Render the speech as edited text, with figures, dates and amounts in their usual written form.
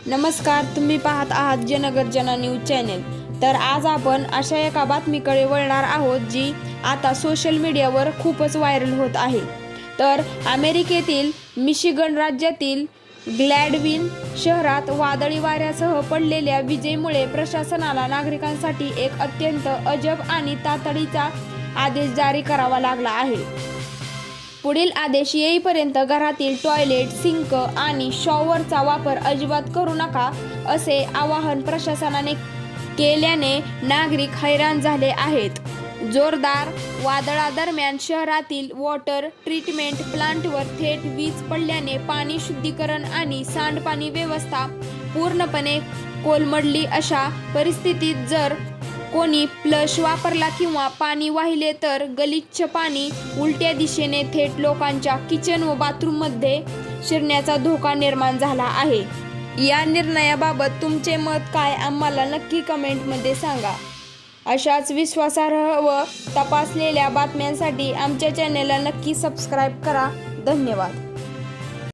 नमस्कार, तुम्ही पाहत आहात जनगर्जना न्यूज चॅनेल। तर आज आपण अशा एका बातमीकडे वळणार आहोत जी आता सोशल मीडियावर खूपच व्हायरल होत आहे। तर अमेरिकेतील मिशिगन राज्यातील ग्लॅडविन शहरात वादळी वाऱ्यासह पडलेल्या विजेमुळे प्रशासनाला नागरिकांसाठी एक अत्यंत अजब आणि तातडीचा आदेश जारी करावा लागला आहे। पुढील आदेश येईपर्यंत घरातील टॉयलेट, सिंक आणि शॉवरचा वापर अजिबात करू नका, असे आवाहन प्रशासनाने केल्याने नागरिक हैराण झाले आहेत। जोरदार वादळादरम्यान शहरातील वॉटर ट्रीटमेंट प्लांटवर थेट वीज पडल्याने पाणी शुद्धीकरण आणि सांडपाणी व्यवस्था पूर्णपणे कोलमडली। अशा परिस्थितीत जर कोणी फ्लश वापरला किंवा पाणी वाहिले तर गलिच्छ पाणी उलट्या दिशेने थेट लोकांच्या किचन व बाथरूममध्ये शिरण्याचा धोका निर्माण झाला आहे। या निर्णयाबाबत तुमचे मत काय, आम्हाला नक्की कमेंटमध्ये सांगा। अशाच विश्वासार्ह व तपासलेल्या बातम्यांसाठी आमच्या चॅनेलला नक्की सबस्क्राईब करा। धन्यवाद।